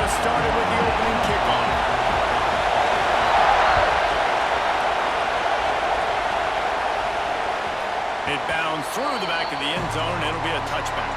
us started with the opening kickoff. It bounds through the back of the end zone, and it'll be a touchback.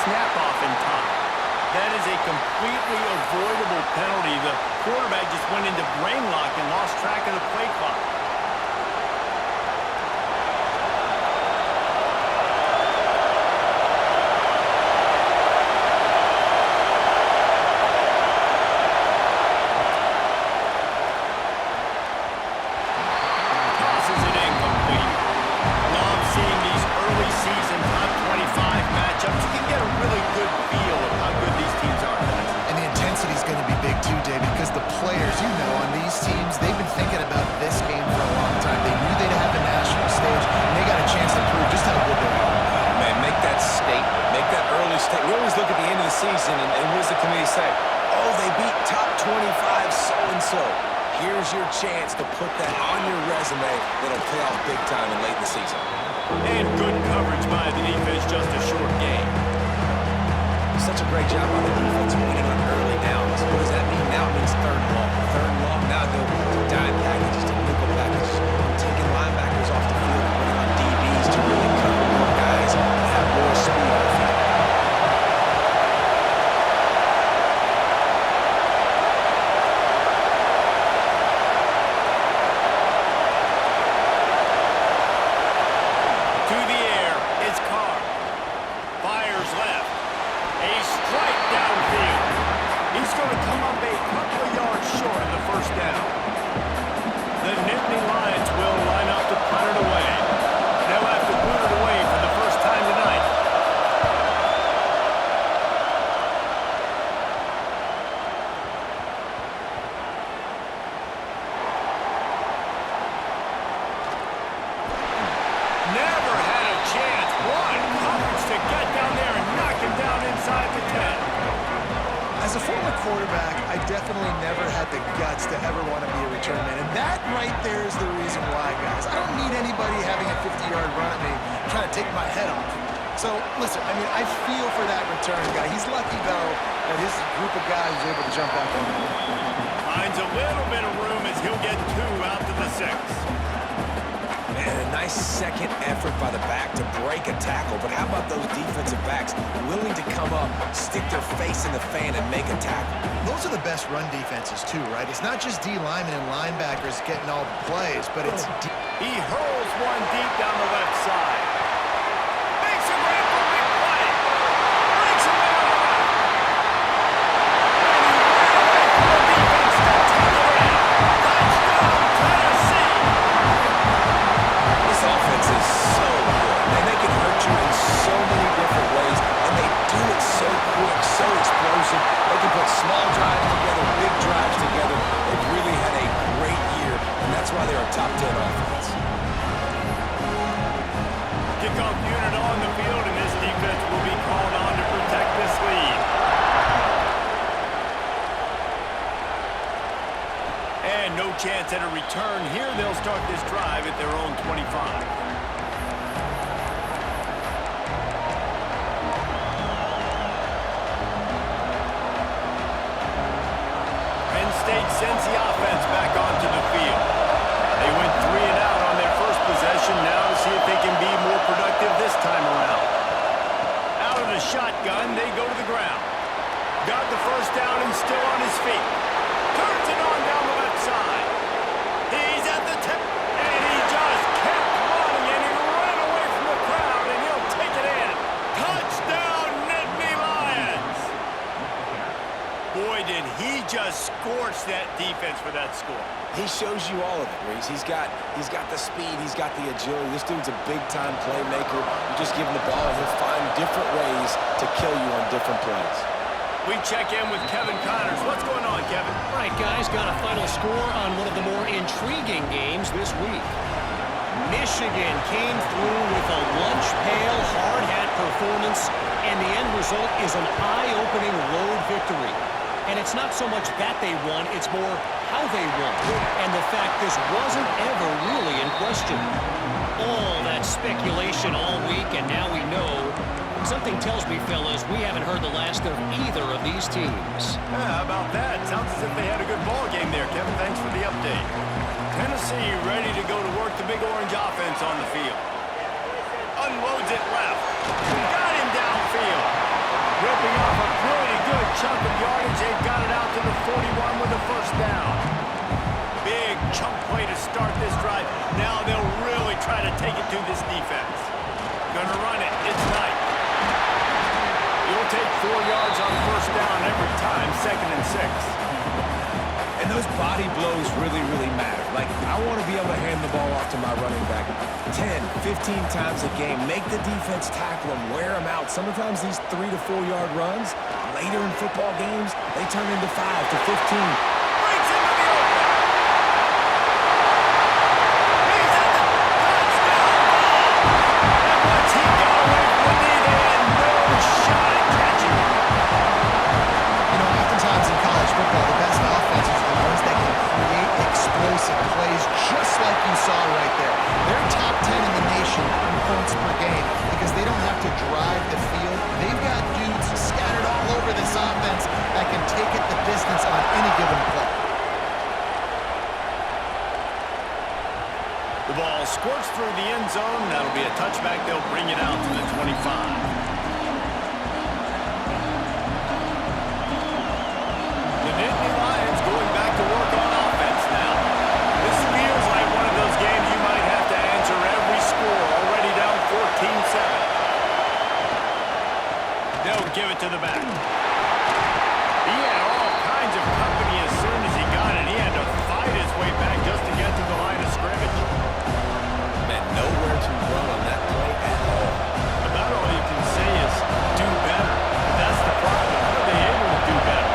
Snap off in time. That is a completely avoidable penalty. The quarterback just went into brain lock and lost track of the play clock. Tosses it incomplete. Love seeing these early season top 25 matchups. You can get a really good feel of how good these teams are. And the intensity is going to be big too, Dave, because the players, on these teams, they've been thinking about this game for a long time. They knew they'd have the national stage, and they got a chance to prove just how good they are. Man, make that statement. Make that early statement. We always look at the end of the season, and what does the committee say? Oh, they beat top 25 so-and-so. Here's your chance to put that on your resume that'll pay off big time and late in the season. And good coverage by the defense, just a short game. Such a great job on the defense winning on early downs. What does that mean now? It means third and long. Third and long, now they'll dime packages to nickel packages. Taking linebackers off the field and putting on DBs to really cover more guys and have more speed on the field. To the air, it's Carr. Fires left. A strike downfield. He's going to come up a couple of yards short of the first down. The Nittany Lions will line up to punt it away. They'll have to boot it away for the first time tonight. Never had a chance. One coverage to get down there and knock him down inside the 10. As a former quarterback, I definitely never had the guts to ever want to be a return man. And that right there is the reason why, guys. I don't need anybody having a 50-yard run at me trying to take my head off. So, listen, I feel for that return guy. He's lucky, though, that his group of guys was able to jump back on him. Finds a little bit of room as he'll get 2 out to the 6. And a nice second effort by the back to break a tackle. But how about those defensive backs willing to come up, stick their face in the fan, and make a tackle? Those are the best run defenses, too, right? It's not just D linemen and linebackers getting all the plays, but it's... He hurls one deep down the left side. Makes a run for big play. Breaks him out. And he ran away from the defense to take it in. Touchdown, Tennessee. This offense is so good, and they can hurt you in so many different ways, and they do it so quick, so explosive. They can put small drives together, big drives together. They've really had a great year, and that's why they're a top 10 offense. Kickoff unit on the field, and this defense will be called on to protect this lead. And no chance at a return here. They'll start this drive at their own 25. State sends the offense back onto the field. They went 3 and out on their first possession. Now to see if they can be more productive this time around. Out of the shotgun, they go to the ground. Got the first down and still on his feet. Turns it on down the left side. He's at the tip, and he just kept running, and he ran away from the crowd, and he'll take it in. Touchdown, Nittany Lions! Boy, did he just scorch that defense for that score. He shows you all of it, Reese. He's got the speed, he's got the agility. This dude's a big-time playmaker. You just give him the ball, and he'll find different ways to kill you on different plays. We check in with Kevin Connors. What's going on, Kevin? All right, guys, got a final score on one of the more intriguing games this week. Michigan came through with a lunch pail, hard hat performance, and the end result is an eye-opening road victory. And it's not so much that they won, it's more how they won. And the fact this wasn't ever really in question. All that speculation all week, and now we know. Something tells me, fellas, we haven't heard the last of either of these teams. Yeah, how about that? Sounds as if they had a good ball game there, Kevin. Thanks for the update. Tennessee ready to go to work the big orange offense on the field. Unloads it left. Got him downfield. Ripping off a pretty good chunk of yardage. They've got it out to the 41 with a first down. Big chunk play to start this drive. Now they'll really try to take it to this defense. Gonna run it. It's Knight. You'll take 4 yards on first down every time, 2nd and 6. And those body blows really, really matter. Like, I want to be able to hand the ball off to my running back 10, 15 times a game. Make the defense tackle them, wear them out. Sometimes these 3 to 4 yard runs, later in football games, they turn into 5 to 15. Breaks into the open. He's at the touchdown ball. And once he got away from the knee, they had no shot at catching it. You know, oftentimes in college football, the best offenses are the ones that can create explosive plays, just like you saw right there. They're top 10 in the nation in points per game because they don't have to drive the field. They've got dudes scattered all over this offense that can take it the distance on any given play. The ball squirts through the end zone. That'll be a touchback. They'll bring it out to the 25. The Nittany Lions going back to work on offense now. This feels like one of those games you might have to answer every score. Already down 14-7. They'll give it to the back. He had all kinds of company as soon as he got it. He had to fight his way back just to get to the line of scrimmage. Man, nowhere to run on that play at all. About all you can say is do better. But that's the problem. How are they able to do better?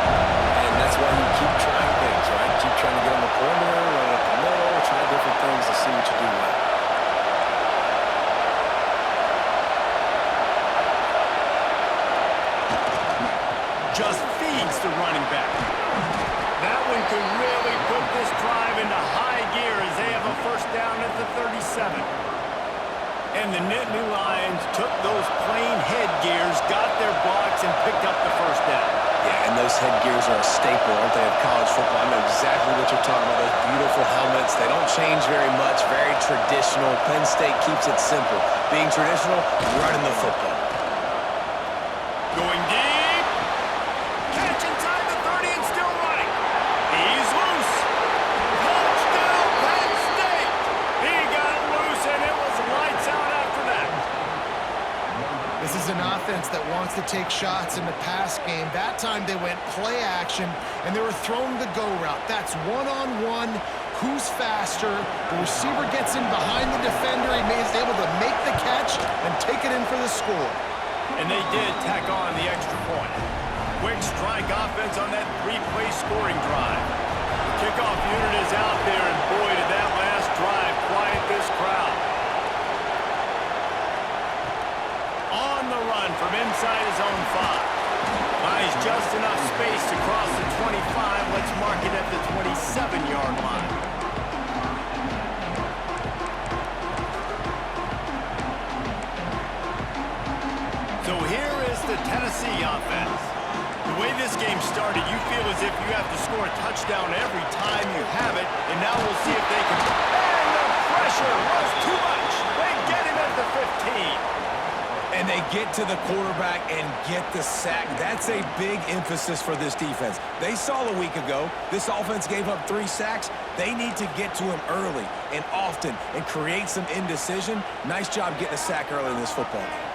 And that's why you keep trying things, right? Keep trying to get on the perimeter, run up the middle, try different things to see what you do well. Just feeds the running back. That one could really put this drive into high gear as they have a first down at the 37. And the Nittany Lions took those plain headgears, got their blocks, and picked up the first down. Yeah, and those headgears are a staple, aren't they, of college football? I know exactly what you're talking about. Those beautiful helmets. They don't change very much. Very traditional. Penn State keeps it simple. Being traditional, running the football. Going deep. Catch inside the 30 and still running. He's loose. Touchdown, Penn State. He got loose, and it was lights out after that. This is an offense that wants to take shots in the pass game. That time they went play action, and they were throwing the go route. That's one-on-one. Who's faster? The receiver gets in behind the defender. He's able to make the catch and take it in for the score. And they did tack on the extra point. Quick strike offense on that 3-play scoring drive. The kickoff unit is out there, and boy, did that last drive quiet this crowd. On the run from inside his own 5. Buys just enough space to cross the 25. Let's mark it at the 27-yard line. So here is the Tennessee offense. The way this game started, you feel as if you have to score a touchdown every time you have it, and now we'll see if they can. And the pressure was too much. They get him at the 15. And they get to the quarterback and get the sack. That's a big emphasis for this defense. They saw a week ago, this offense gave up 3 sacks. They need to get to him early and often and create some indecision. Nice job getting a sack early in this football game.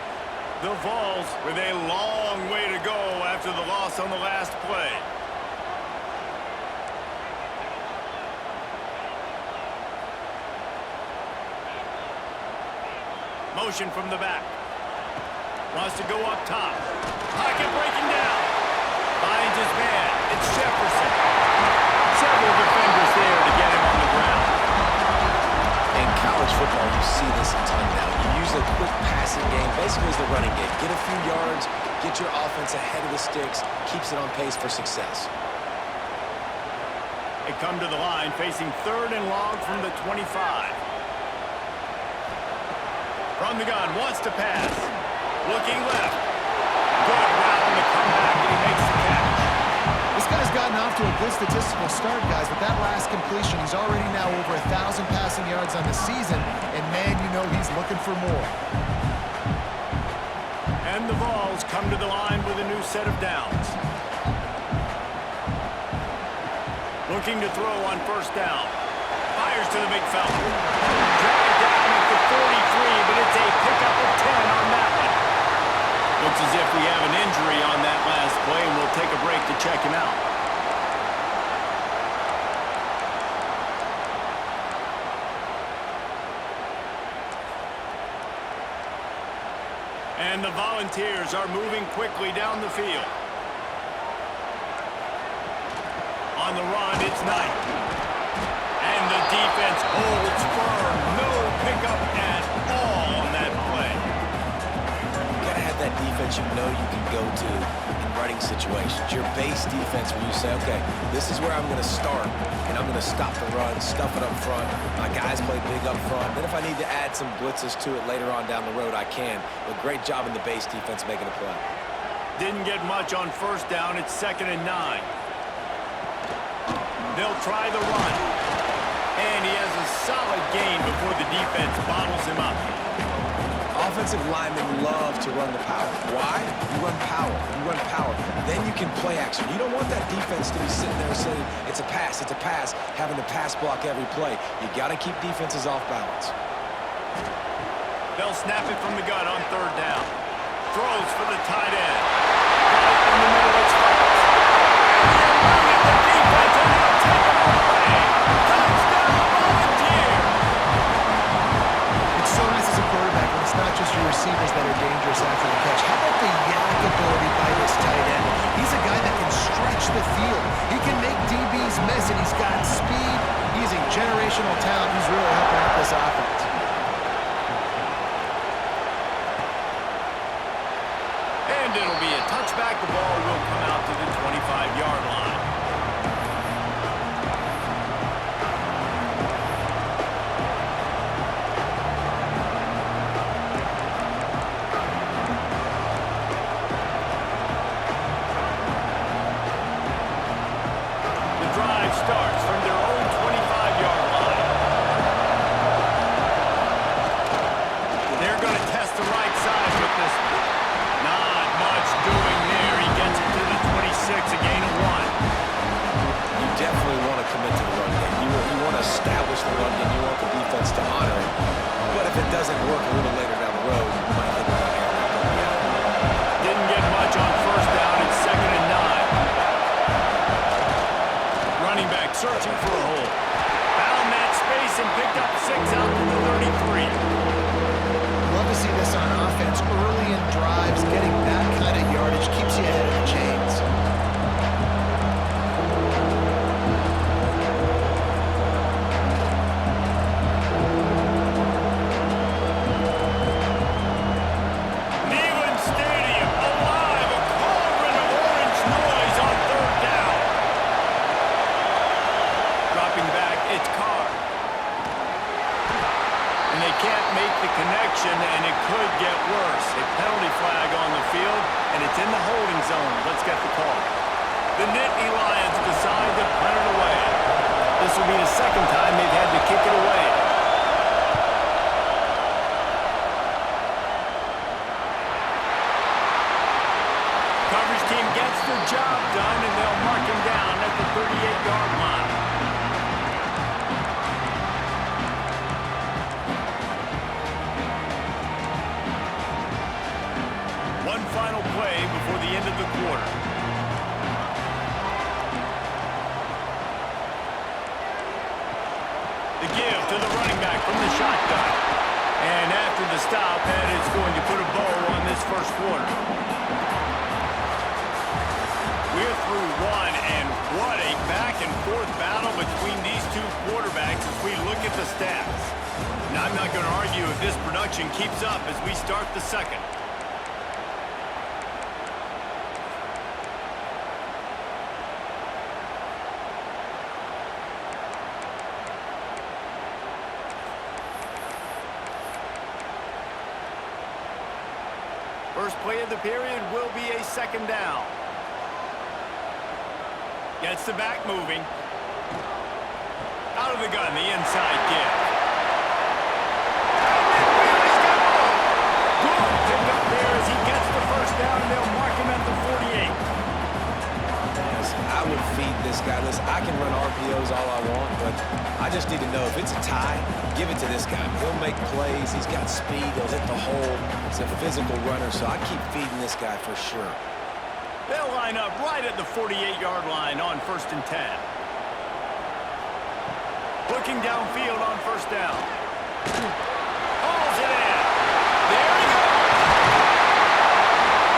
The Vols with a long way to go after the loss on the last play. Motion from the back. Wants to go up top. Pocket breaking down. Finds his man. It's Jefferson. Several defenders there to get him on the ground. In college football, you see this a ton now. You use a quick passing game, basically as the running game. Get a few yards, get your offense ahead of the sticks, keeps it on pace for success. They come to the line facing 3rd and long from the 25. From the gun, wants to pass. Looking left. Good route on the comeback, and he makes the catch. This guy's gotten off to a good statistical start, guys, but that last completion, he's already now over 1,000 passing yards on the season, and man, you know he's looking for more. And the Vols come to the line with a new set of downs. Looking to throw on 1st down. Fires to the big fella. Dragged down at the 43, but it's a pickup of 10 on that one. Looks as if we have an injury on that last play, and we'll take a break to check him out. And the Volunteers are moving quickly down the field. On the run, it's Knight. And the defense holds firm. No pickup at all on that play. You gotta have that defense you know you can go to in running situations. Your base defense where you say, okay, this is where I'm gonna start, and I'm gonna stop the run, stuff it up front. My guys play big up front. Then if I need to add some blitzes to it later on down the road, I can. But great job in the base defense making a play. Didn't get much on 1st down. It's 2nd and 9. They'll try the run. And he has a solid gain before the defense bottles him up. Offensive linemen love to run the power. Why? You run power. You run power. Then you can play action. You don't want that defense to be sitting there saying, it's a pass, having to pass block every play. You got to keep defenses off balance. They'll snap it from the gun on 3rd down. Throws for the tight end. Got it in the middle, it's Fox. The defense and they'll take it away. Touchdown, Volunteers! It's so nice as a quarterback when it's not just your receivers that are dangerous after the catch. How about the yak ability by this tight end? He's a guy that can stretch the field. He can make DBs miss, and he's got speed. He's a generational talent. He's really helping out this offense. And it'll be a touchback. The ball will come out to the 25-yard line. The drive starts from their own 25-yard line. They're going to test the right side with this one. Not much doing there. He gets it to the 26, a gain of 1. You definitely want to commit to the run game. You want to establish the run game. You want the defense to honor it. But if it doesn't work a little later down the road, you might think about airing that puppy out. Didn't get much on 1st down. It's 2nd and 9. Running back searching for a hole. Found that space and picked up 6 out to the 33. Love to see this on offense early in drives. Getting that kind of yardage keeps you ahead of the chains. Neyland Stadium alive. A cauldron of orange noise on 3rd down. Dropping back, it's Carr. And they can't make the connection, and it could get worse. A penalty flag on the field, and it's in the holding zone. Let's get the call. The Nittany Lions decide to punt it away. This will be the 2nd time they've had to kick it away. Coverage team gets the job done, and they'll mark him down at the 38-yard line. One final play before the end of the quarter. The give to the running back from the shotgun. And after the stop, that is going to put a bow on this 1st quarter. We We're through one, and what a back-and-forth battle between these two quarterbacks as we look at the stats. Now, I'm not going to argue if this production keeps up as we start the second. First play of the period will be a second down. Gets the back moving. Out of the gun, the inside give. Good pick up there as he gets the first down, and they'll mark him at the 48. I would feed this guy. Listen, I can run RPOs all I want, but I just need to know if it's a tie, give it to this guy. He'll make plays. He's got speed. He'll hit the hole. He's a physical runner, so I keep feeding this guy for sure. They'll line up right at the 48-yard line on 1st and 10. Looking downfield on first down. Hauls it in. There he goes.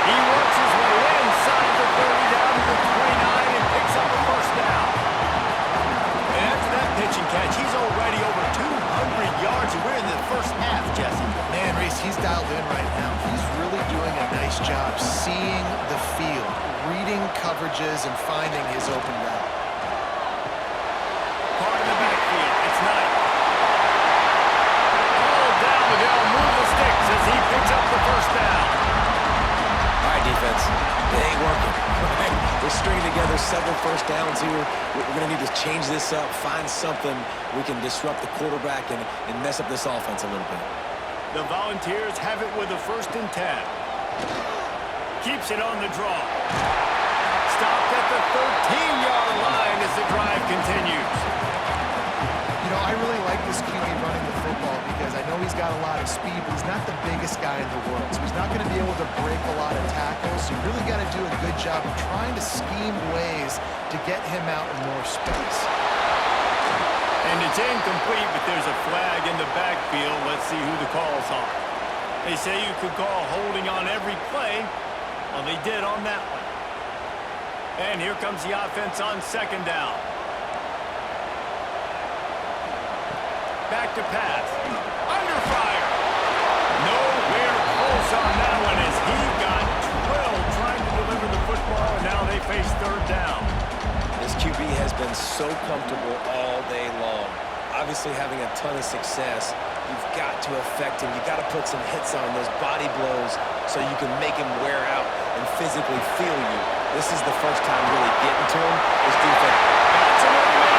He works his way inside the 30 down to the 29 and picks up a first down. And after that pitch and catch, he's already over 200 yards, and we're in the first half, Jesse. Man, Reese, he's dialed in right now. He's really doing a nice job seeing the field, reading coverages, and finding his open route. Part of the backfield, it's Knight. Oh, down the hill, move the sticks as he picks up the first down. All right, defense. It ain't working. We're stringing together several first downs here. We're going to need to change this up, find something we can disrupt the quarterback and mess up this offense a little bit. The Volunteers have it with a 1st and 10. Keeps it on the draw. Stopped at the 13-yard line as the drive continues. You know, I really like this QB running the football because I know he's got a lot of speed, but he's not the biggest guy in the world. So he's not going to be able to break a lot of tackles. So you really got to do a good job of trying to scheme ways to get him out in more space. And it's incomplete, but there's a flag in the backfield. Let's see who the calls are. They say you could call holding on every play. Well, they did on that one. And here comes the offense on 2nd down. Back to pass. Under fire. Nowhere close on that one as he got 12 trying to deliver the football, and now they face 3rd down. This QB has been so comfortable all day long. Obviously having a ton of success. You've got to affect him. You've got to put some hits on those body blows so you can make him wear out and physically feel you. This is the first time really getting to him. This defense. That's another man.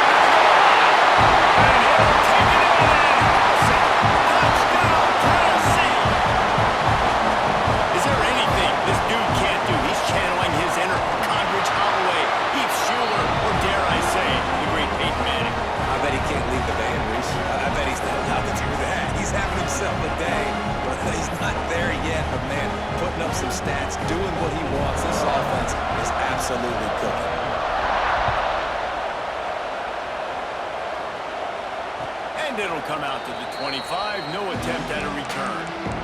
And he'll take it in and house it. Touchdown, Tennessee. Is there anything this dude can't do? He's channeling his inner Condridge Holloway, Heath Schuler, or dare I say, the great Peyton Manning. I bet he can't leave the band, Reese. I bet he's not allowed to do that. He's having himself a day. But he's not there yet. But, man, putting up some stats, doing what he wants. This offense is absolutely cooking. And it'll come out to the 25. No attempt at a return.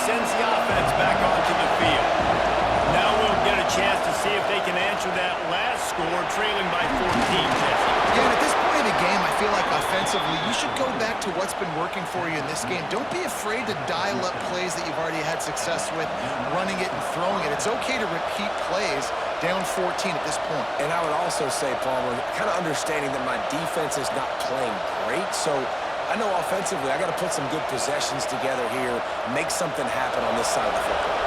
Sends the offense back onto the field. Now we'll get a chance to see if they can answer that last score, trailing by 14, Jesse. Yeah, and at this point in the game, I feel like offensively, you should go back to what's been working for you in this game. Don't be afraid to dial up plays that you've already had success with, running it and throwing it. It's okay to repeat plays down 14 at this point. And I would also say, Palmer, kind of understanding that my defense is not playing great, so I know offensively I got to put some good possessions together here, make something happen on this side of the football.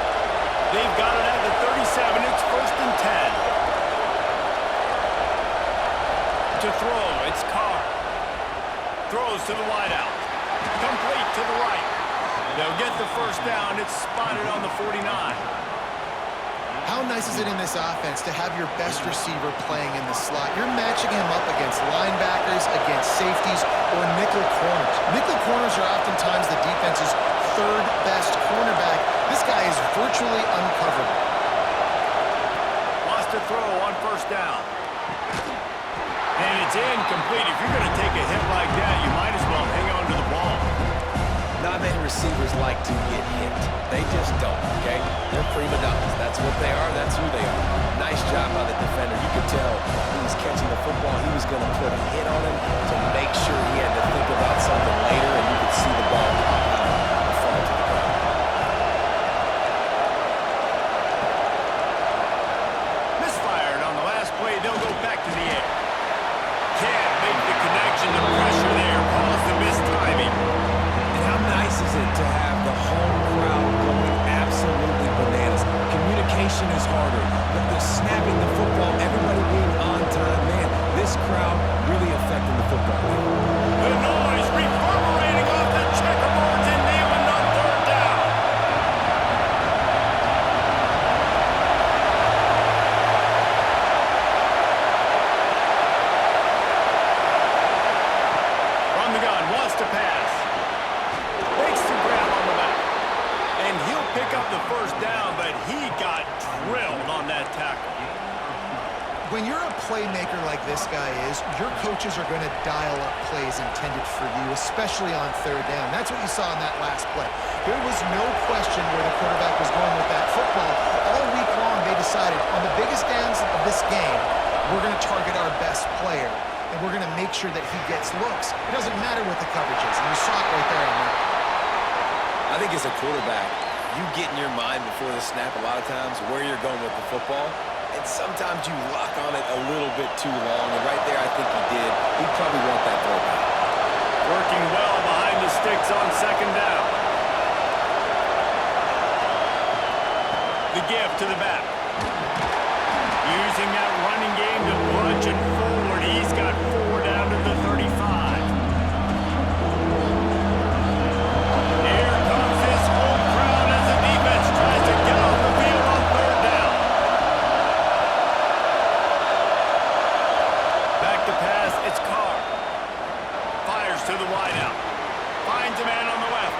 They've got it at the 37. It's 1st and 10. To throw, it's Carr. Throws to the wideout. Complete to the right. They'll get the first down. It's spotted on the 49. How nice is it in this offense to have your best receiver playing in the slot? You're matching him up against linebackers, against safeties, or nickel corners. Nickel corners are oftentimes the defense's 3rd best cornerback. This guy is virtually uncoverable. Lost a throw on first down. And it's incomplete. If you're going to take a hit like that, you might as well hang on to the ball. Not many receivers like to get hit. They just don't, okay? They're prima donnas. That's what they are. That's who they are. Nice job by the defender. You could tell he was catching the football. He was going to put a hit on him to make sure he had to think about something later, and you could see the ball pop out and fall to the ground. Misfired on the last play. They'll go back to the air. Can't make the connection. The pressure there caused the missed timing. How nice is it to have the home crowd going absolutely bananas? Communication is harder. The snapping the football, everybody being on time. Man, this crowd really affecting the football game. The noise reverberating off the checkerboards and nailing on third down. From the gun, wants to pass. Makes the grab on the back. And he'll pick up the first down, but he got drilled on that tackle. When you're a playmaker like this guy is, your coaches are going to dial up plays intended for you, especially on third down. That's what you saw in that last play. There was no question where the quarterback was going with that football. All week long, they decided on the biggest downs of this game, we're going to target our best player, and we're going to make sure that he gets looks. It doesn't matter what the coverage is, and you saw it right there on that. I think as a quarterback, you get in your mind before the snap a lot of times where you're going with the football, and sometimes you lock on it a little bit too long, and right there I think he did. He'd probably want that throwback. Working well behind the sticks on second down. The give to the back. Using that running game to punch it forward. He's got 4 down to the 35. Here comes this whole crowd as the defense tries to get off the field on third down. Back to pass, it's Carr. Fires to the wideout. Finds a man on the left.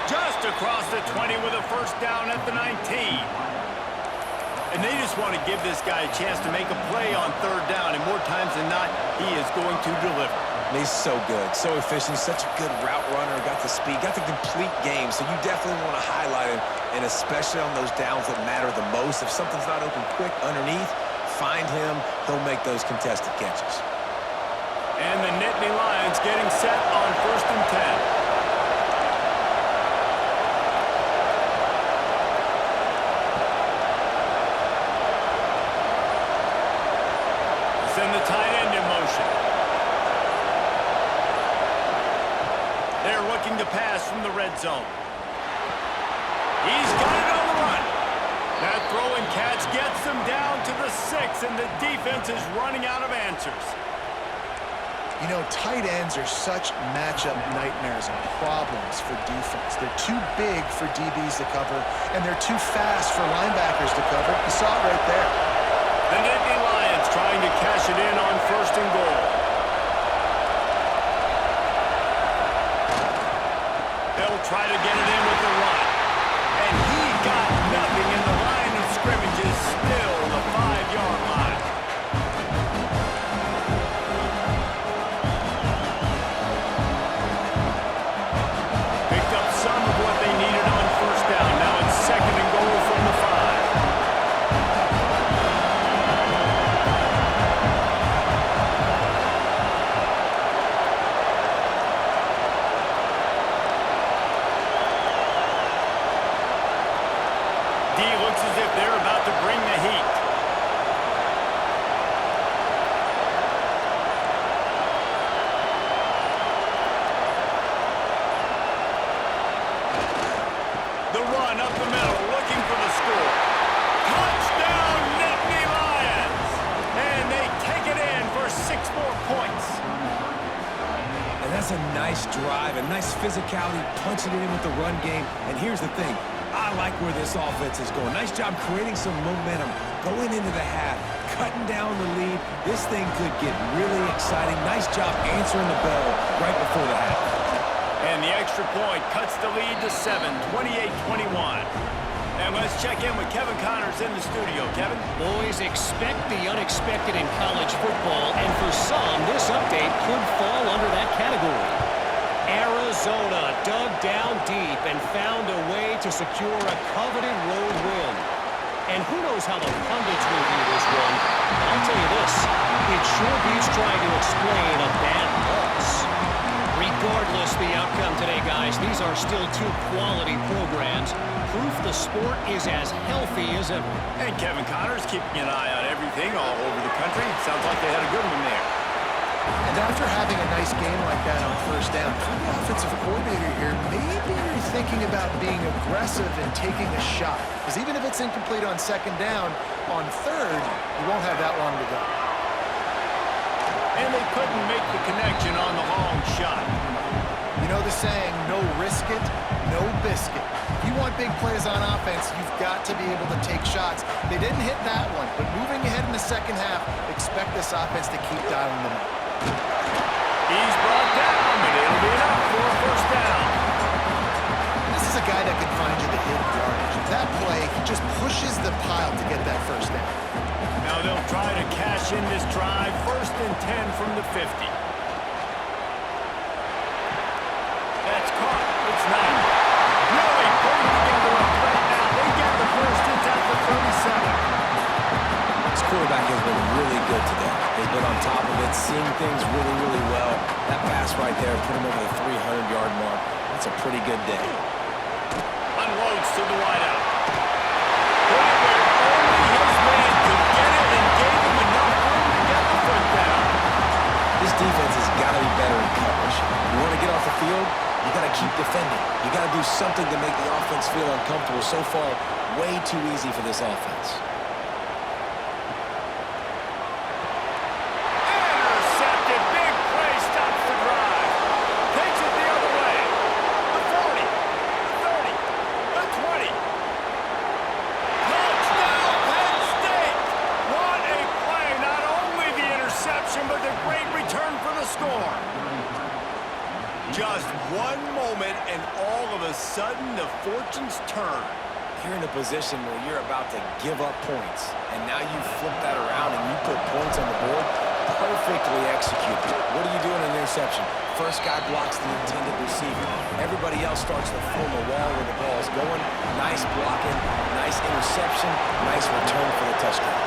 Just across the 20 with a first down at the 19. And they just want to give this guy a chance to make a play on third down, and more times than not, he is going to deliver. He's so good, so efficient, such a good route runner, got the speed, got the complete game, so you definitely want to highlight him, and especially on those downs that matter the most. If something's not open quick underneath, find him, he'll make those contested catches. And the Nittany Lions getting set on 1st and 10. Send the tight end in motion. They're looking to pass from the red zone. He's got it on the run. That throw and catch gets them down to the 6, and the defense is running out of answers. You know, tight ends are such matchup nightmares and problems for defense. They're too big for DBs to cover, and they're too fast for linebackers to cover. You saw it right there. The Nittany Lions trying to cash it in on 1st and goal. They'll try to get it in with the run. And he got nothing, in the line of scrimmage is still the 5-yard line. Picked up some of what they needed on first down. Now it's 2nd and goal from the 5. Looks as if they're about to bring the heat. The run up the middle, looking for the score. Touchdown, Nittany Lions! And they take it in for 6 more points. And that's a nice drive, a nice physicality, punching it in with the run game. And here's the thing. I like where this offense is going. Nice job creating some momentum, going into the half, cutting down the lead. This thing could get really exciting. Nice job answering the bell right before the half. And the extra point cuts the lead to 7, 28-21. And let's check in with Kevin Connors in the studio. Kevin? Boys, expect the unexpected in college football, and for some, this update could fall under that category. Arizona dug down deep and found a way to secure a coveted road win. And who knows how the pundits will view this one. But I'll tell you this, it sure beats trying to explain a bad loss. Regardless the outcome today, guys, these are still two quality programs. Proof the sport is as healthy as ever. And Kevin Connors keeping an eye on everything all over the country. Sounds like they had a good one there. And after having a nice game like that on first down, for the offensive coordinator here, maybe you're thinking about being aggressive and taking a shot. Because even if it's incomplete on second down, on third, you won't have that long to go. And they couldn't make the connection on the long shot. You know the saying, no risk it, no biscuit. If you want big plays on offense, you've got to be able to take shots. They didn't hit that one, but moving ahead in the second half, expect this offense to keep dialing them up. He's brought down, but it'll be enough for a first down. This is a guy that can find you the hidden yardage. That play, he just pushes the pile to get that first down. Now they'll try to cash in this drive. 1st and 10 from the 50. That's caught. It's not. Really putting together a threat now. They get the first. It's at the 37. This quarterback has been really good today. He's been on top of it, seeing things really, really well. That pass right there put him over the 300-yard mark. That's a pretty good day. Unloads to the wideout. Put it where only his man could get it and gave him enough room to get the foot down. This defense has got to be better in coverage. You want to get off the field, you got to keep defending. You got to do something to make the offense feel uncomfortable. So far, way too easy for this offense. Intercepted. Big play stops the drive. Takes it the other way. The 40, the 30, the 20. Touchdown, Penn State. What a play. Not only the interception, but the great return for the score. Just one moment, and all of a sudden, the fortunes turn. You're in a position where you're about to give up points, and now you flip that around and you put points on the board. Perfectly executed. What do you do in an interception? First guy blocks the intended receiver. Everybody else starts to form a wall where the ball is going. Nice blocking, nice interception, nice return for the touchdown.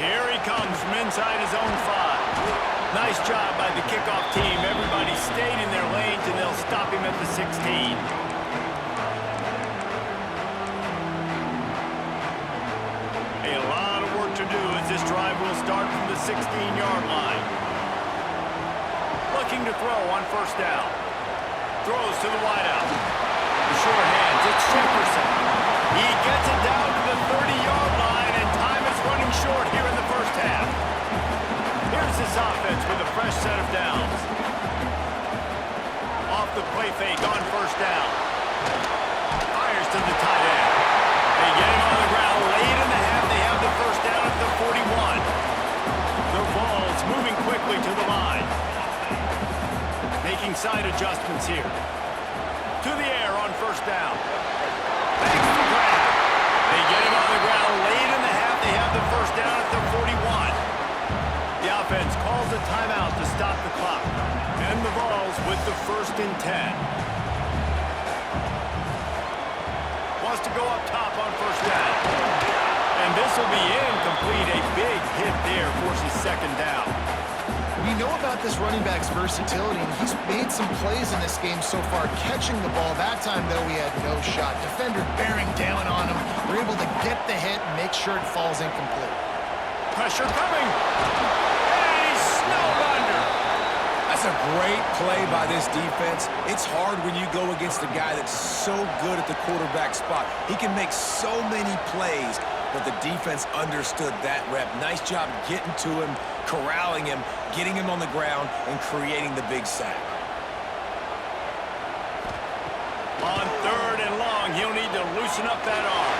Here he comes from inside his own 5. Nice job by the kickoff team. Everybody stayed in their lanes, and they'll stop him at the 16. A lot of work to do as this drive will start from the 16-yard line. Looking to throw on first down. Throws to the wideout. The short hands, it's Jefferson. He gets it down to the 30-yard line, and time is running short here in the first half. Here's this offense with a fresh set of downs. Off the play fake on first down. Fires to the tight end. They get him on the ground late in the half. They have the first down at the 41. The Vols moving quickly to the line. Making side adjustments here. To the air on first down. Makes the grab. They get him on the ground late in the half. They have the first down at the 41. The offense calls a timeout to stop the clock. And the Vols with the 1st and 10. Wants to go up top on first down. And this will be incomplete. A big hit there forces second down. We know about this running back's versatility, and he's made some plays in this game so far, catching the ball. That time, though, he had no shot. Defender bearing down on him. We're able to get the hit and make sure it falls incomplete. Pressure coming. And he's snowed under. That's a great play by this defense. It's hard when you go against a guy that's so good at the quarterback spot. He can make so many plays, but the defense understood that rep. Nice job getting to him, corralling him, getting him on the ground, and creating the big sack. On 3rd and long, he'll need to loosen up that arm.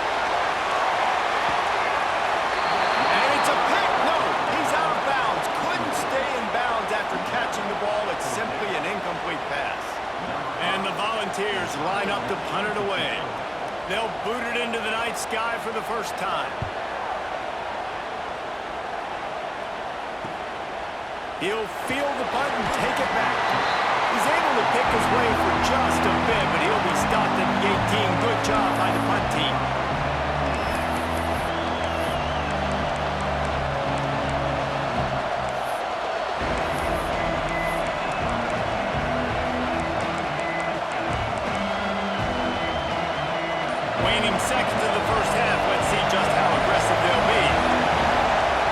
And it's a pick. No, he's out of bounds. Couldn't stay in bounds after Volunteers line up to punt it away. They'll boot it into the night sky for the first time. He'll field the punt and take it back. He's able to pick his way for just a bit, but he'll be stopped at the 18. Good job by the punt team. Waning seconds of the first half. Let's see just how aggressive they'll be.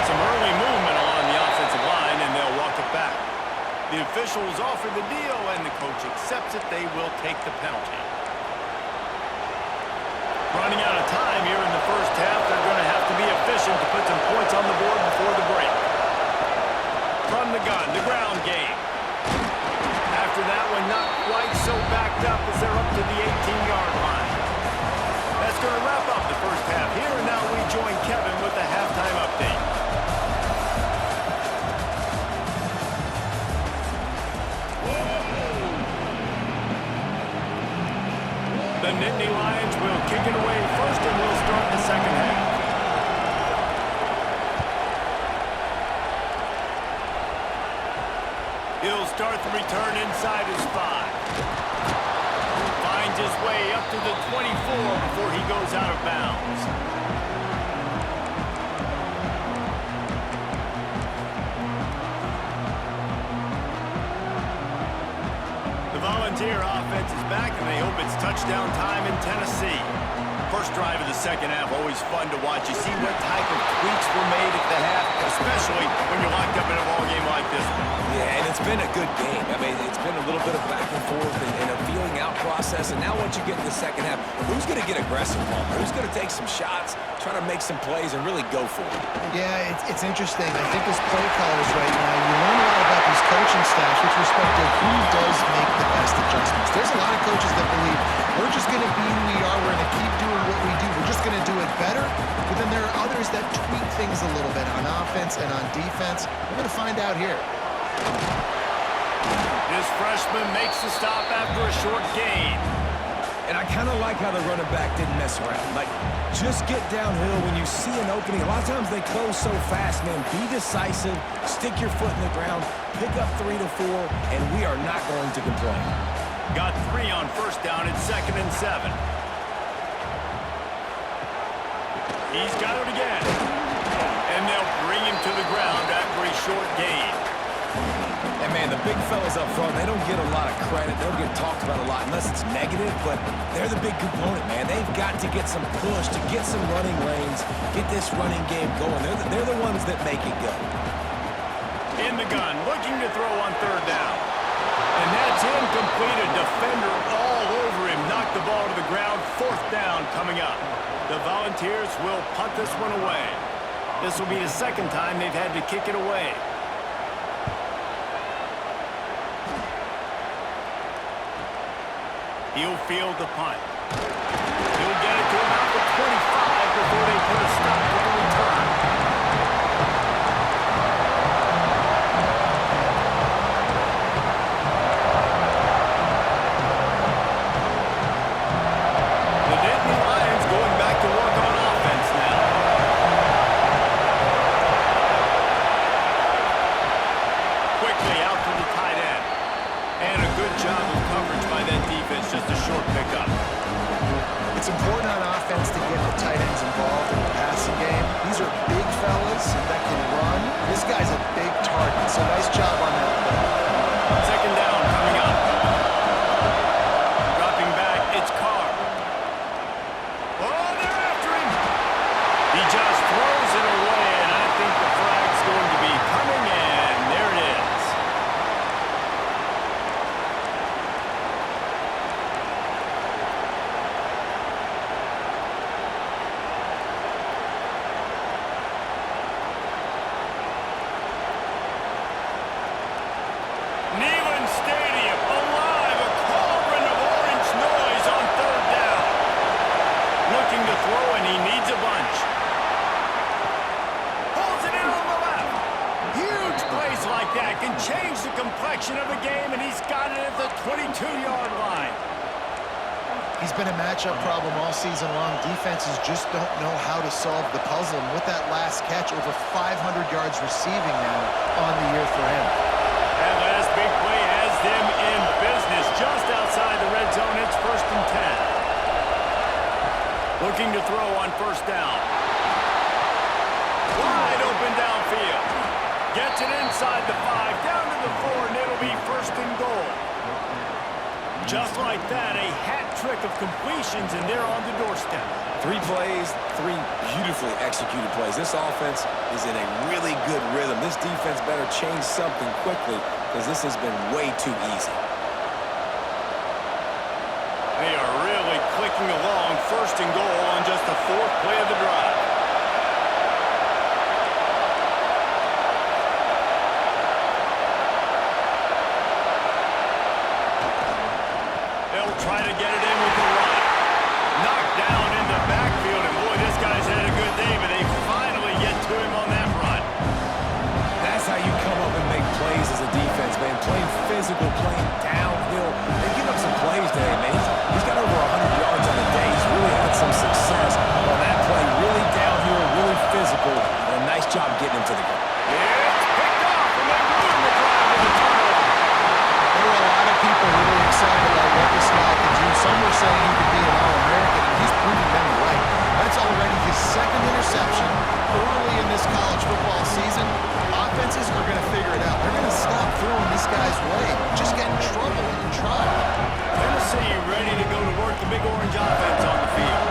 Some early movement along the offensive line, and they'll walk it back. The officials offer the deal, and the coach accepts it. They will take the penalty. Running out of time here in the first half. They're going to have to be efficient to put some points on the board before the break. From the gun, the ground game. After that one, not quite so backed up as they're up to the 18-yard line. That's going to wrap up the first half here, and now we join Kevin with the halftime update. The Nittany Lions will kick it away first, and we'll start the second half. He'll start the return inside his 5. Finds his way up to the 24 before he goes out of bounds. The Volunteer offense is back, and they hope it's touchdown time in Tennessee. First drive of the second half, always fun to watch. You see what type of tweaks were made at the half, especially when you're locked up in a ball game like this one. Yeah, and it's been a good game. I mean, it's been a little bit of back and forth and a feeling out process. And now once you get in the second half, who's going to get aggressive, Paul? Who's going to take some shots, try to make some plays, and really go for it? Yeah, it's interesting. I think as play callers right now, you learn a lot about these coaching staffs with respect to who does make the best adjustments. There's a lot of coaches that believe we're just going to be who we are. We're going to keep doing what we do. We're just going to do it better. But then there are others that tweak things a little bit on offense and on defense. We're going to find out here. This freshman makes the stop after a short gain. And I kind of like how the running back didn't mess around. Like, just get downhill when you see an opening. A lot of times they close so fast, man. Be decisive, stick your foot in the ground, pick up 3 to 4, and we are not going to complain. Got 3 on first down at 2nd and 7. He's got it again. And they'll bring him to the ground after a short gain. And, man, the big fellas up front, they don't get a lot of credit. They don't get talked about a lot unless it's negative, but they're the big component, man. They've got to get some push, to get some running lanes, get this running game going. They're the ones that make it go. In the gun, looking to throw on 3rd down. And that's incomplete. A defender all over him. Knocked the ball to the ground. 4th down coming up. The Volunteers will punt this one away. This will be the second time they've had to kick it away. He'll field the punt. He'll get it to about the 25 before they put a stop to the return. The Nittany Lions going back to work on offense now. Quickly out to the tight end. And a good job of coverage by that defense, just a short pickup. It's important on offense to get the tight ends involved in the passing game. These are big fellas that can run. This guy's a big target, so nice job on that play. 2nd down coming up. Dropping back, it's Carr. Oh, they're after him. He just throws it away, and I think the flag's going to be coming, and there it is. Stadium, alive, a cauldron of orange noise on 3rd down. Looking to throw, and he needs a bunch. Pulls it in on the left. Huge plays like that can change the complexion of the game, and he's got it at the 22-yard line. He's been a matchup problem all season long. Defenses just don't know how to solve the puzzle. And with that last catch, over 500 yards receiving now on the year for him. That last big play has them in business just outside the red zone. It's 1st and 10. Looking to throw on 1st down. Wide open downfield. Gets it inside the 5, down to the 4, and it'll be 1st and goal. Just like that, a hat trick of completions, and they're on the doorstep. 3 plays, 3 beautifully executed plays. This offense is in a really good rhythm. This defense better change something quickly because this has been way too easy. They are really clicking along. 1st and goal on just the 4th play of the drive. Try to get it in with the run. Knocked down in the backfield, and boy, this guy's had a good day, but they finally get to him on that run. That's how you come up and make plays as a defense, man. Playing physical, playing downhill. They give up some plays today, man. He's got over 100 yards on the day. He's really had some success on that play. Really downhill, really physical, and a nice job getting him to the goal. Yeah, it's picked off, and they ruined the drive with the turnover. There were a lot of people really excited about what this guy could do. Some were saying he could be an All-American, and he's proving them right. That's already his 2nd interception early in this college football season. Offenses are going to figure it out. They're going to stop throwing this guy's way. Just get in trouble when you try. Tennessee ready to go to work the big orange offense on the field.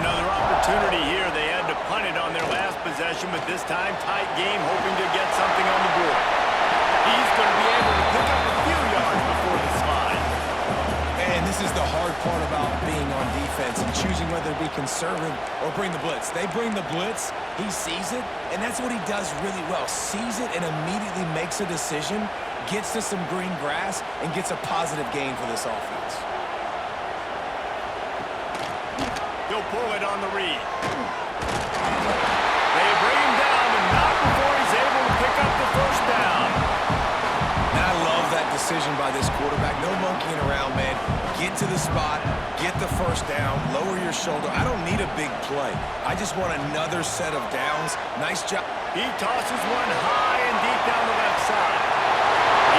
Another opportunity here. They had to punt it on their last possession, but this time tight game, hoping to get something on the board. He's going to be able to pick up a few yards before the slide. And this is the hard part about being on defense and choosing whether to be conservative or bring the blitz. They bring the blitz, he sees it, and that's what he does really well. Sees it and immediately makes a decision, gets to some green grass, and gets a positive gain for this offense. He'll pull it on the read. They bring him down, and not before he's able to pick up the 1st down. And I love that decision by this quarterback. No monkeying around, man. Get to the spot, get the 1st down, lower your shoulder. I don't need a big play. I just want another set of downs. Nice job. He tosses one high and deep down the left side.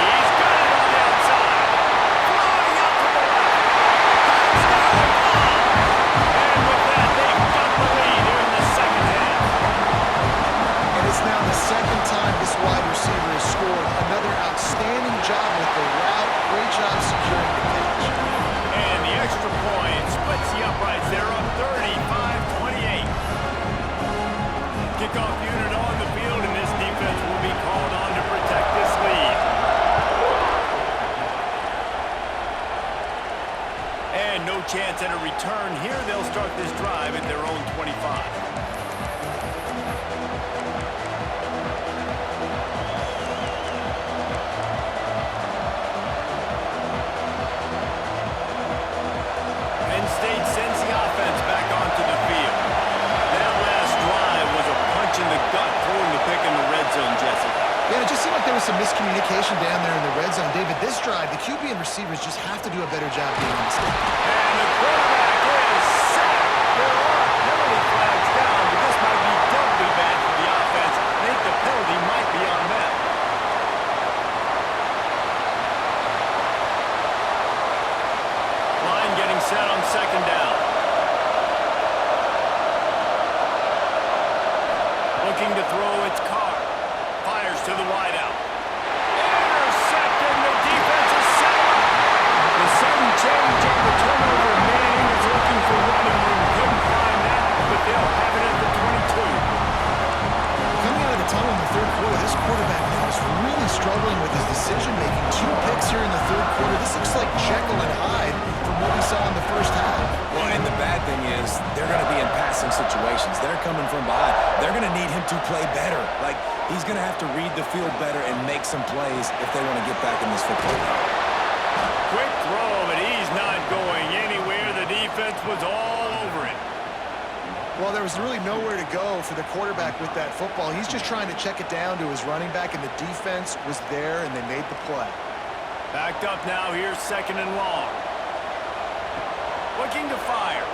He's got it on the outside. Flying out to the left. Touchdown! And with that, they've got the lead here in the 2nd half. And it's now the 2nd time this wide receiver has scored. Another outstanding job with the route. Great job securing the catch. And the extra point splits the uprights. They're up 35-28. Kickoff unit on the field, and this defense will be called on to protect this lead. And no chance at a return here. They'll start this drive at their own 25. State sends the offense back onto the field. That last drive was a punch in the gut, throwing the pick in the red zone, Jesse. Yeah, it just seemed like there was some miscommunication down there in the red zone. David, this drive, the QB and receivers just have to do a better job being on the stick. And the quarterback is set. There are penalty flags down, but this might be doubly bad for the offense. I think the penalty might be on them. Line getting set on 2nd down. Looking to throw, it's Carr. Fires to the wideout. Intercepted, the defense is set up. The sudden change on the turnover. Manning is looking for running room. Couldn't find that, but they'll have it at the 22. Coming out of the tunnel in the 3rd quarter, this quarterback now is really struggling with his decision-making. 2 picks here in the 3rd quarter. This looks like Jekyll and Hyde from what we saw in the 1st half. Well, and the bad thing is they're going to be in passing situations. They're coming from behind. They're going to need him to play better. Like, he's going to have to read the field better and make some plays if they want to get back in this football game. Quick throw, but he's not going anywhere. The defense was all over it. Well, there was really nowhere to go for the quarterback with that football. He's just trying to check it down to his running back, and the defense was there, and they made the play. Backed up now. Here's 2nd and long. looking to fire.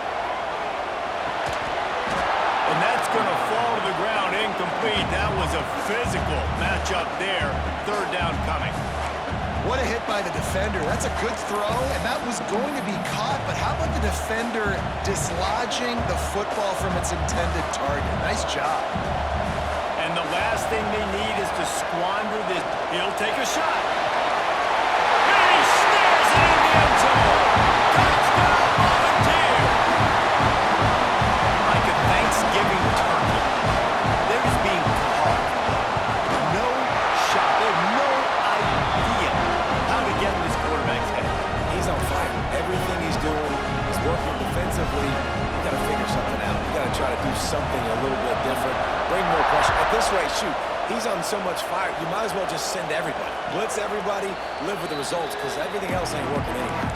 And that's going to fall to the ground incomplete. That was a physical matchup there. Third down coming. What a hit by the defender. That's a good throw, and that was going to be caught, but how about the defender dislodging the football from its intended target? Nice job. And the last thing they need is to squander this. He'll take a shot. And he snares it in the end zone. Touchdown, Volunteer. Like a Thanksgiving turkey. They're just being caught. No shot. They have no idea how to get in this quarterback's head. He's on fire. Everything he's doing is working defensively. You got to figure something out. You got to try to do something a little bit different. Bring more pressure. At this rate, shoot, he's on so much fire, you might as well just send everybody. Blitz everybody, live with the results, because everything else ain't working anyways.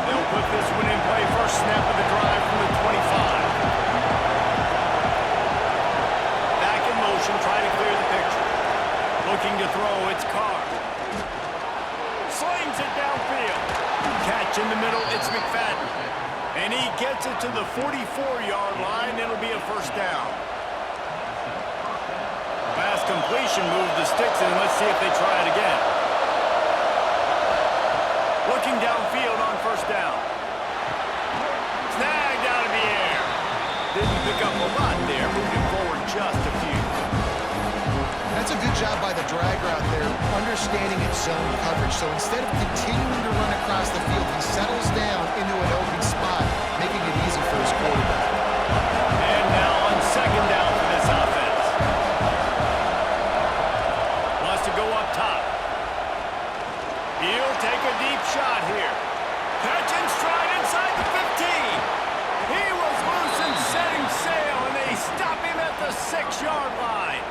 They'll put this one in play. First snap of the drive from the 25. Back in motion, trying to clear the picture. Looking to throw, it's Carr. Slings it downfield. Catch in the middle, it's McFadden. And he gets it to the 44-yard line. It'll be a first down. Pass completion, move the sticks in. Let's see if they try it again. Looking downfield on first down. Snagged out of the air. Didn't pick up a lot there, moving forward just a few. That's a good job by the drag route there, understanding its zone coverage. So instead of continuing to run across the field, he settles down into an open spot, making it easy for his quarterback. And now on second down for this offense. Wants to go up top. He'll take a deep shot here. Catch and stride inside the 15. He was loose and setting sail, and they stop him at the 6-yard line.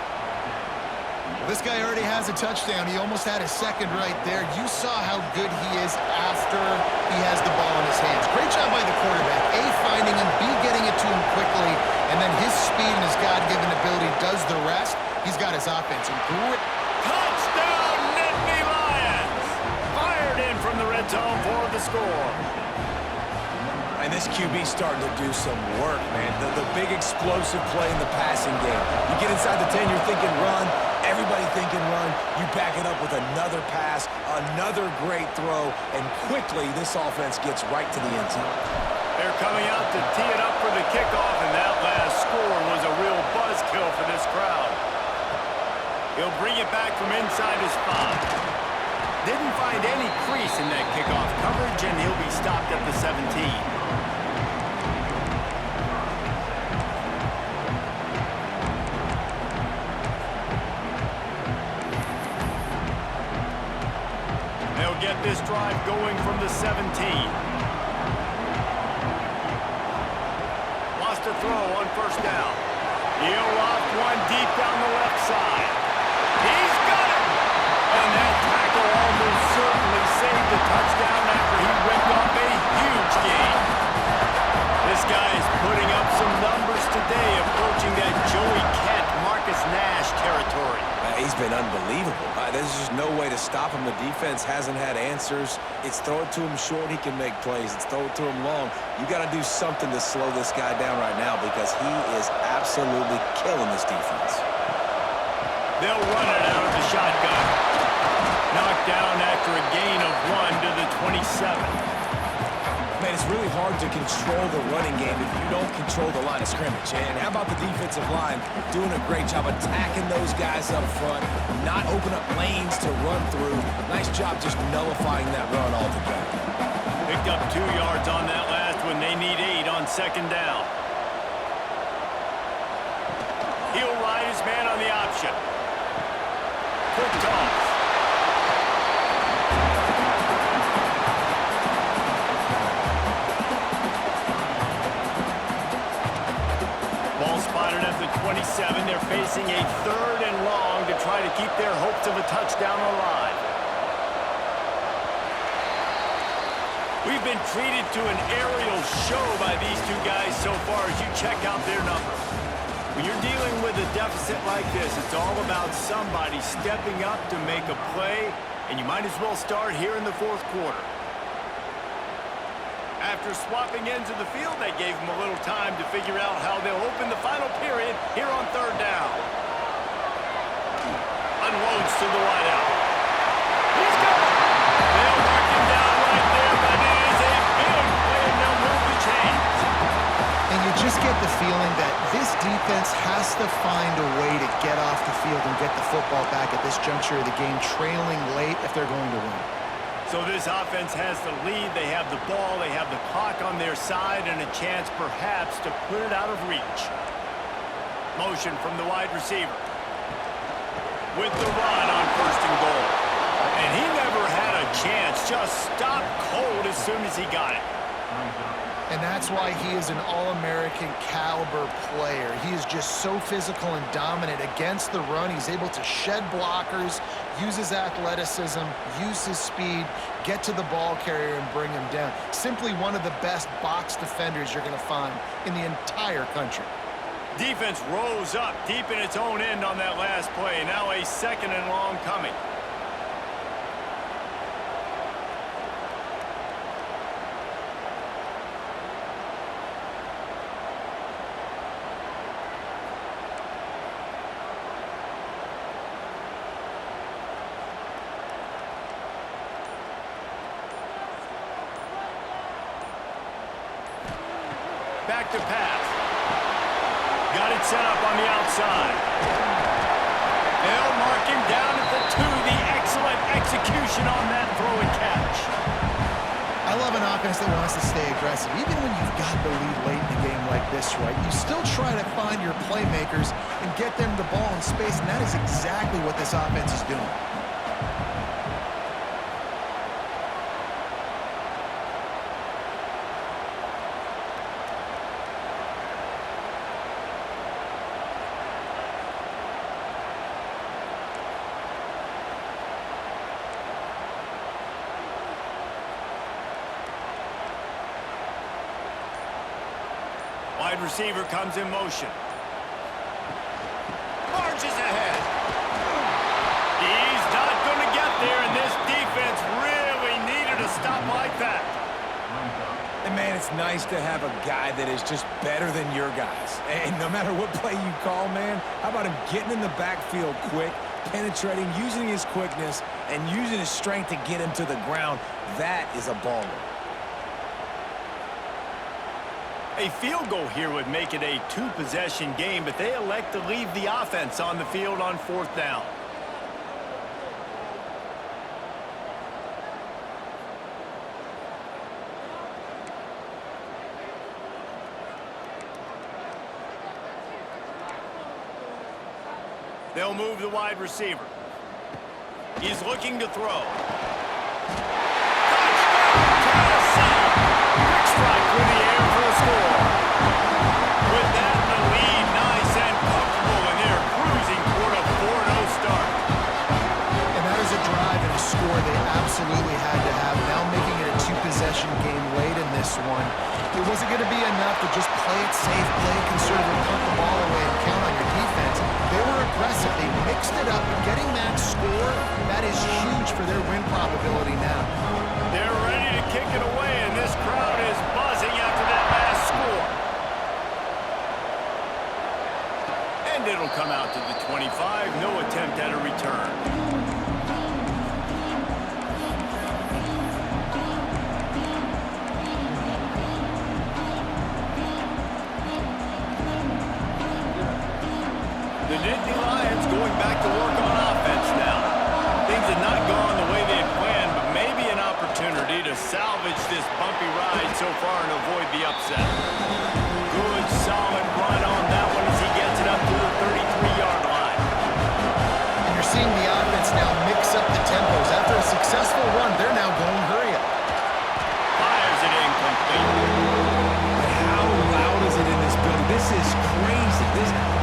This guy already has a touchdown. He almost had his second right there. You saw how good he is after he has the ball in his hands. Great job by the quarterback. A, finding him, B, getting it to him quickly, and then his speed and his God-given ability does the rest. He's got his offense in great. Touchdown, Nittany Lions! Fired in from the red zone for the score. And this QB's starting to do some work, man. The big explosive play in the passing game. You get inside the 10, you're thinking run. Everybody thinking run. You back it up with another pass, another great throw, and quickly this offense gets right to the end zone. They're coming out to tee it up for the kickoff, and that last score was a real buzzkill for this crowd. He'll bring it back from inside his 5. Didn't find any crease in that kickoff coverage, and he'll be stopped at the 17. They'll get this drive going from the 17. Wants to throw on first down. He'll loft one deep down the left side. He's got it! And that tackle almost certainly saved the touchdown after he ripped off a huge gain. This guy is putting up some numbers today, approaching that Joey Kent, Marcus Nash territory. He's been unbelievable. There's just no way to stop him. The defense hasn't had answers. It's throw it to him short, he can make plays. It's throw it to him long. You got to do something to slow this guy down right now because he is absolutely killing this defense. They'll run it out of the shotgun. Knocked down after a gain of 1 to the 27. Man, it's really hard to control the running game if you don't control the line of scrimmage. And how about the defensive line doing a great job attacking those guys up front, not open up lanes to run through. Nice job just nullifying that run altogether. Picked up 2 yards on that last one. They need 8 on second down. He'll ride his man on the option. Quick toss. Ball spotted at the 27. They're facing a 3rd and long to try to keep their hopes of a touchdown alive. We've been treated to an aerial show by these two guys so far as you check out their numbers. When you're dealing with a deficit like this, it's all about somebody stepping up to make a play, and you might as well start here in the fourth quarter. After swapping ends of the field, they gave them a little time to figure out how they'll open the final period here on third down. Unloads to the wideout. He's got it. They'll mark him down right there, but it is a big play, and they'll move the chains. And you just get the feeling that this defense has to find a way to get off the field and get the football back at this juncture of the game, trailing late if they're going to win. So this offense has the lead, they have the ball, they have the clock on their side, and a chance perhaps to put it out of reach. Motion from the wide receiver. With the run on first and goal. And he never had a chance, just stopped cold as soon as he got it. And that's why he is an All-American caliber player. He is just so physical and dominant against the run. He's able to shed blockers, use his athleticism, use his speed, get to the ball carrier and bring him down. Simply one of the best box defenders you're going to find in the entire country. Defense rose up deep in its own end on that last play. Now a second and long coming. Back to pass. Got it set up on the outside. They'll mark him down at the 2. The excellent execution on that throw and catch. I love an offense that wants to stay aggressive. Even when you've got the lead late in the game like this, right, you still try to find your playmakers and get them the ball in space, and that is exactly what this offense is doing. Wide receiver comes in motion. Marches ahead. He's not going to get there, and this defense really needed a stop like that. And, man, it's nice to have a guy that is just better than your guys. And no matter what play you call, man, how about him getting in the backfield quick, penetrating, using his quickness, and using his strength to get him to the ground? That is a baller. A field goal here would make it a 2-possession game, but they elect to leave the offense on the field on fourth down. They'll move the wide receiver. He's looking to throw. Strike through the air for a score. With that in the lead, nice and comfortable, and they're cruising toward a 4-0 start. And that is a drive and a score they absolutely had to have. Now making it a 2-possession game late in this one. It wasn't going to be enough to just play it safe, play it conservative, punt the ball away, and count on your defense. They were aggressive. They mixed it up. And getting that score, that is huge for their win probability now. They're ready to kick it away, and this crowd is buzzing after that last score. And it'll come out to the 25. No attempt at a return. The Nittany Lions going back to work on offense now. Things have not gone the way they had planned, but maybe an opportunity to salvage this bumpy ride so far and avoid the upset. Good, solid run on that one as he gets it up to the 33-yard line. And you're seeing the offense now mix up the tempos. After a successful run, they're now going hurry up. Fires it incomplete. And how loud is it in this building? This is crazy.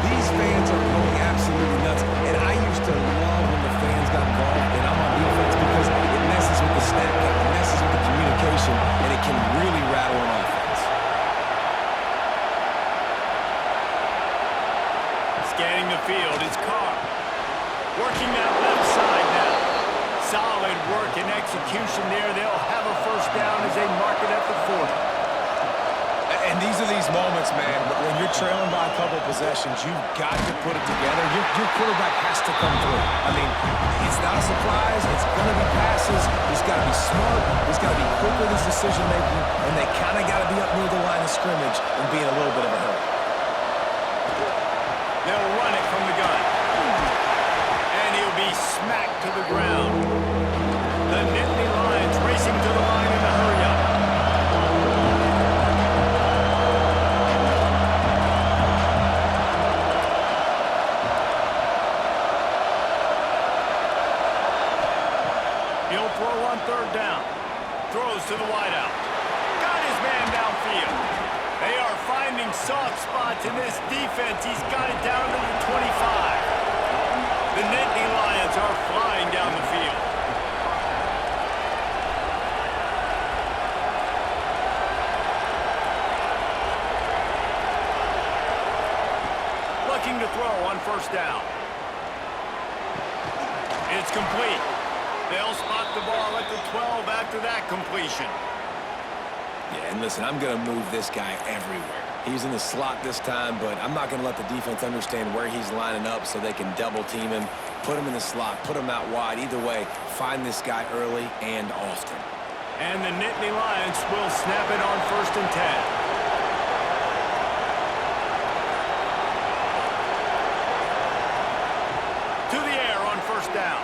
These fans are going absolutely nuts. And I used to love when the fans got involved, and I'm on defense because it messes with the snap count, it messes with the communication, and it Scanning the field, it's Carr. Working that left side now. Solid work and execution there. They'll have a first down as they mark it at the 40. And these are these moments, man, when you're trailing by a couple possessions, you've got to put it together. Your quarterback has to come through. I mean, it's not a surprise. It's going to be passes. He's got to be smart. He's got to be quick with his decision-making, and they kind of got to be up near the line of scrimmage and be in a little bit of a hurry. They'll run it from the gun. And he'll be smacked to the ground. The Nittany Lions racing to the line in a hurry-up. He'll throw on third down. Throws to the wideout. Got his man downfield. They are finding soft spots in this defense. He's got it down to the 25. The Nittany Lions are flying down the field. Looking to throw on first down. It's complete. They'll spot the ball at the 12 after that completion. Yeah, and listen, I'm going to move this guy everywhere. He's in the slot this time, but I'm not going to let the defense understand where he's lining up so they can double-team him, put him in the slot, put him out wide. Either way, find this guy early and often. And the Nittany Lions will snap it on 1st and 10. To the air on first down.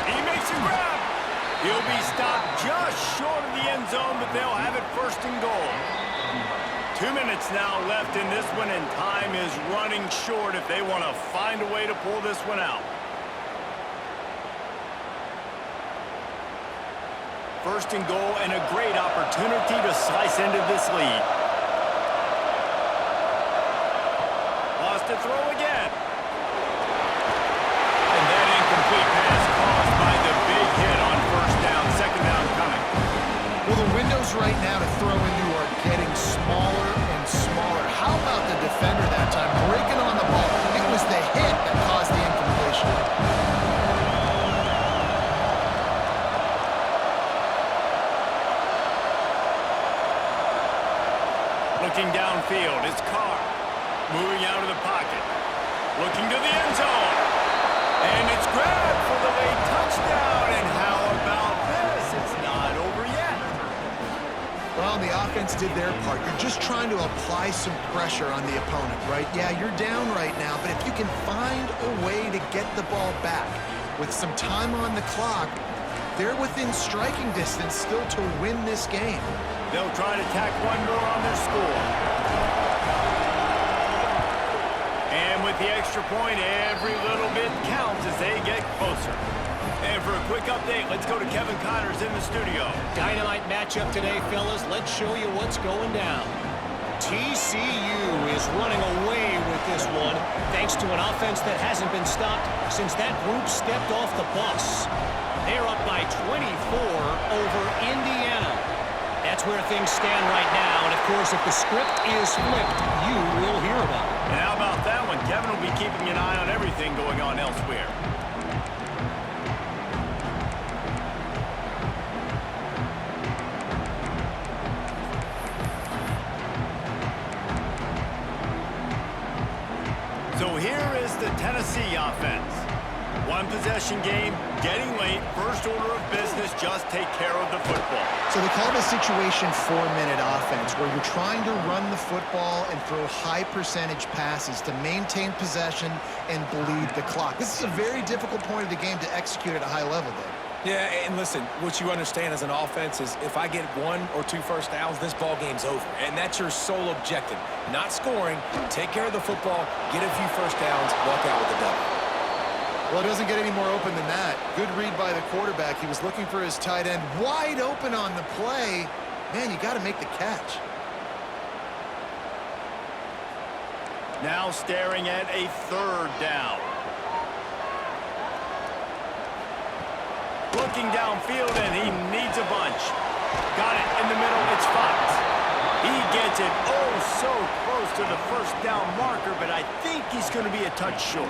He makes a grab. He'll be stopped just short of the end zone, but they'll have it 1st and goal. 2 minutes now left in this one, and time is running short if they want to find a way to pull this one out. 1st and goal, and a great opportunity to slice into this lead. Lost to throw again. And that incomplete pass caused by the big hit on first down. 2nd down coming. Well, the windows right now to throw into are getting smaller and smaller. How about the defender that time breaking on the ball? It was the hit that caused the incompletion. Looking downfield, it's Carr. Moving out of the pocket. Looking to the end zone. And it's grabbed for the late touchdown. And how about this? It's not over yet. Well, the offense did their part. You're just trying to apply some pressure on the opponent, right? Yeah, you're down right now, but if you can find a way to get the ball back with some time on the clock, they're within striking distance still to win this game. They'll try to tack one more on their score. And with the extra point, every little bit counts as they get closer. And for a quick update, let's go to Kevin Connors in the studio. Dynamite matchup today, fellas. Let's show you what's going down. TCU is running away with this one, thanks to an offense that hasn't been stopped since that group stepped off the bus. They're up by 24 over Indiana. That's where things stand right now, and of course, if the script is flipped, you will hear about it. And how about that one? Kevin will be keeping an eye on everything going on elsewhere. So here is the Tennessee offense. One possession game, getting late, first order of business, just take care of the football. So they call this situation 4-minute offense, where you're trying to run the football and throw high percentage passes to maintain possession and bleed the clock. This is a very difficult point of the game to execute at a high level, though. Yeah, and listen, what you understand as an offense is if I get 1 or 2 first downs, this ball game's over. And that's your sole objective. Not scoring, take care of the football, get a few first downs, walk out with the W. Well, it doesn't get any more open than that. Good read by the quarterback. He was looking for his tight end wide open on the play. Man, you got to make the catch. Now staring at a 3rd down. Looking downfield, and he needs a bunch. Got it in the middle. It's Fox. He gets it oh so close to the first down marker, but I think he's going to be a touch short.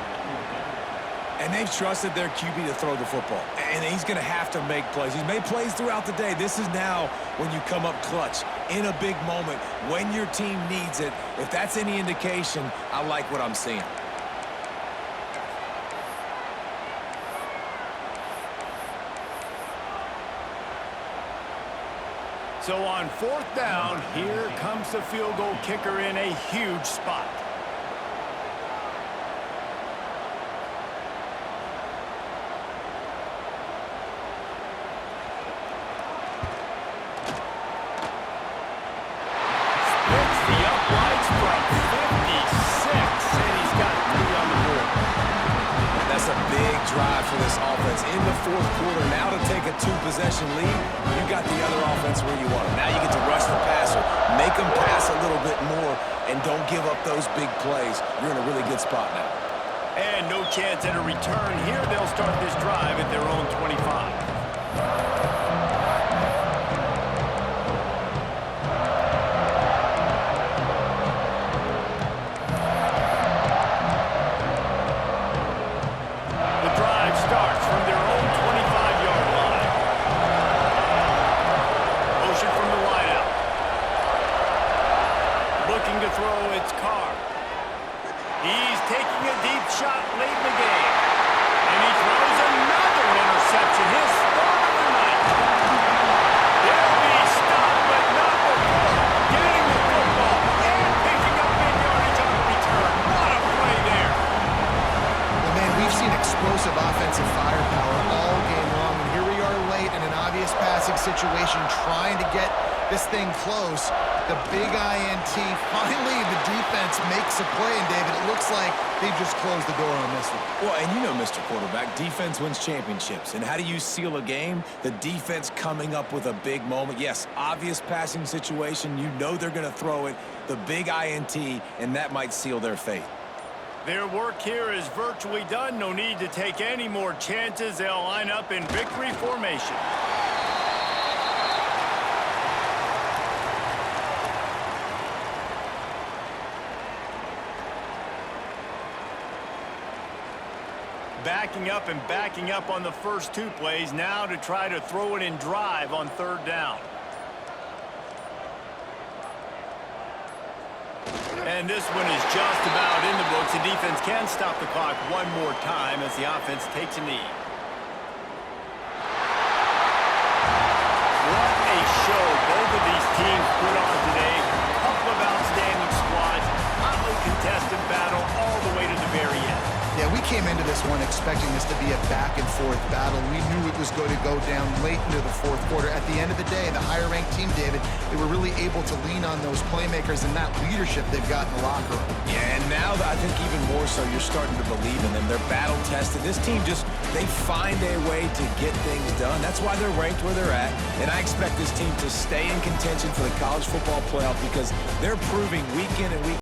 And they've trusted their QB to throw the football. And he's going to have to make plays. He's made plays throughout the day. This is now when you come up clutch in a big moment when your team needs it. If that's any indication, I like what I'm seeing. So on fourth down, here comes the field goal kicker in a huge spot. Splits the uprights from 56, and he's got 3 on the board. That's a big drive for this offense in the fourth quarter. Now to take a 2-possession lead, you got the other offense where you want them. Now you get to rush the passer, make them pass a little bit more, and don't give up those big plays. You're in a really good spot now. And no chance at a return here. They'll start this drive at their own 25. Shot late in the game. And he throws another interception. His third of the night. They'll be stopped, but not before getting the football and picking up big yardage on the return. What a play there. Well, man, we've seen explosive offensive firepower all game long, and here we are late in an obvious passing situation trying to get this thing close. The big INT, finally the defense makes a play, and David, it looks like they just closed the door on this one. Well, and you know, Mr. Quarterback, defense wins championships. And how do you seal a game? The defense coming up with a big moment. Yes, obvious passing situation. You know they're going to throw it. The big INT, and that might seal their fate. Their work here is virtually done. No need to take any more chances. They'll line up in victory formation. Backing up on the first 2 plays now to try to throw it in drive on third down. And this one is just about in the books. The defense can stop the clock one more time as the offense takes a knee. What a show both of these teams put on today. A couple of outstanding squads, hotly contested battle all the way to the very end. Yeah, we came into this one expecting this to be a back-and-forth battle. We knew it was going to go down late into the fourth quarter. At the end of the day, the higher-ranked team, David, they were really able to lean on those playmakers and that leadership they've got in the locker room. Yeah, and now I think even more so, you're starting to believe in them. They're battle-tested. This team they find a way to get things done. That's why they're ranked where they're at. And I expect this team to stay in contention for the college football playoff because they're proving week in and week